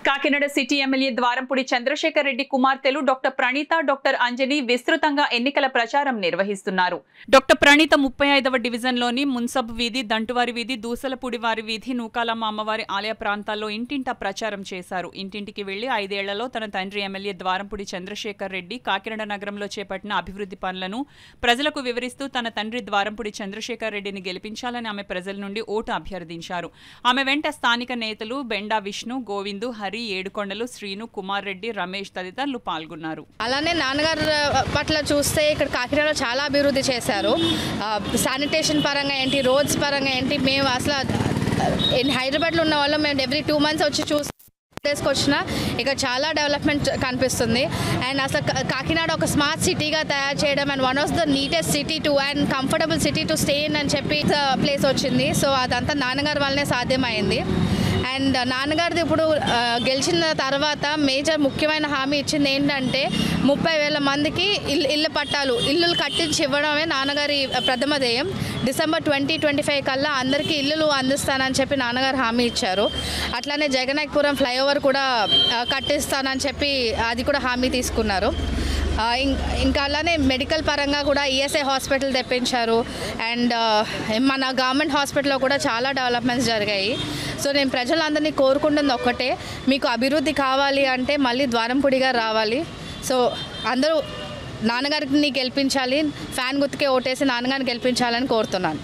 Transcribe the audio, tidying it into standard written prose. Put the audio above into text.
Kakinada city MLA Dwarampudi Chandrasekhar Reddy కుమార్తెలు doctor Praneetha, doctor అంజలి విస్తృతంగా ఎన్నికల ప్రచారం నిర్వహిస్తున్నారు. డాక్టర్ ప్రణీత 35వ డివిజన్లోని మున్సబ్ వీధి, దంటువారి వీధి, దూసలపూడివారి వీధి, నూకాలమ్మ అమ్మవారి ఆలయ ప్రాంతాల్లో ఇంటింటా ప్రచారం చేశారు. ఇంటింటికి వెళ్లి 5 ఏళ్లలో తన తండ్రి ఎమ్మెల్యే ద్వారంపూడి చంద్రశేఖర్ రెడ్డి కాకినాడ నగరంలో చేపట్టిన అభివృద్ధి పనులను ప్రజలకు వివరిస్తూ తన తండ్రి ద్వారంపూడి చంద్రశేఖర్ రెడ్డిని గెలిపించాలని ఆమె ప్రజల నుండి ఓటు అభ్యర్థించారు. ఆమె వెంట స్థానిక నేతలు బెండా విష్ణు, గోవిందు, ఏడుకొండలు, శ్రీను, కుమార్ రెడ్డి, రమేష్ తదితరులు పాల్గొన్నారు. అలానే నాన్నగారు పట్ల చూస్తే ఇక్కడ కాకినాడలో చాలా అభివృద్ధి చేశారు. శానిటేషన్ పరంగా ఏంటి, రోడ్స్ పరంగా ఏంటి, మేము అసలు హైదరాబాద్లో ఉన్న వాళ్ళం మేము ఎవ్రీ 2 months వచ్చి వచ్చినా ఇక్కడ చాలా డెవలప్మెంట్ కనిపిస్తుంది. అండ్ అసలు కాకినాడ ఒక స్మార్ట్ సిటీగా తయారు చేయడం and one of the neatest city to and comfortable city to stay in అని చెప్పి ప్లేస్ వచ్చింది. సో అదంతా నాన్నగారి వల్లనే సాధ్యమైంది. అండ్ నాన్నగారిది ఇప్పుడు గెలిచిన తర్వాత మేజర్ ముఖ్యమైన హామీ ఇచ్చింది ఏంటంటే 30,000 మందికి ఇల్లు పట్టాలు ఇల్లులు కట్టించి ఇవ్వడమే నాన్నగారి ప్రథమ ధ్యేయం. డిసెంబర్ 2025 కల్లా అందరికీ ఇల్లులు అందిస్తానని చెప్పి నాన్నగారు హామీ ఇచ్చారు. అట్లానే జగన్నాయకపురం ఫ్లైఓవర్ కూడా కట్టిస్తానని చెప్పి అది కూడా హామీ తీసుకున్నారు. ఇంకా అలానే మెడికల్ పరంగా కూడా ఈఎస్ఐ హాస్పిటల్ తెప్పించారు. అండ్ మన గవర్నమెంట్ హాస్పిటల్లో కూడా చాలా డెవలప్మెంట్స్ జరిగాయి. సో నేను ప్రజలందరినీ కోరుకుంటుంది ఒక్కటే, మీకు అభివృద్ధి కావాలి అంటే మళ్ళీ ద్వారంపూడిగా రావాలి. సో అందరూ నాన్నగారిని గెలిపించాలి, ఫ్యాన్ గుర్తుకే ఓటేసి నాన్నగారిని గెలిపించాలని కోరుతున్నాను.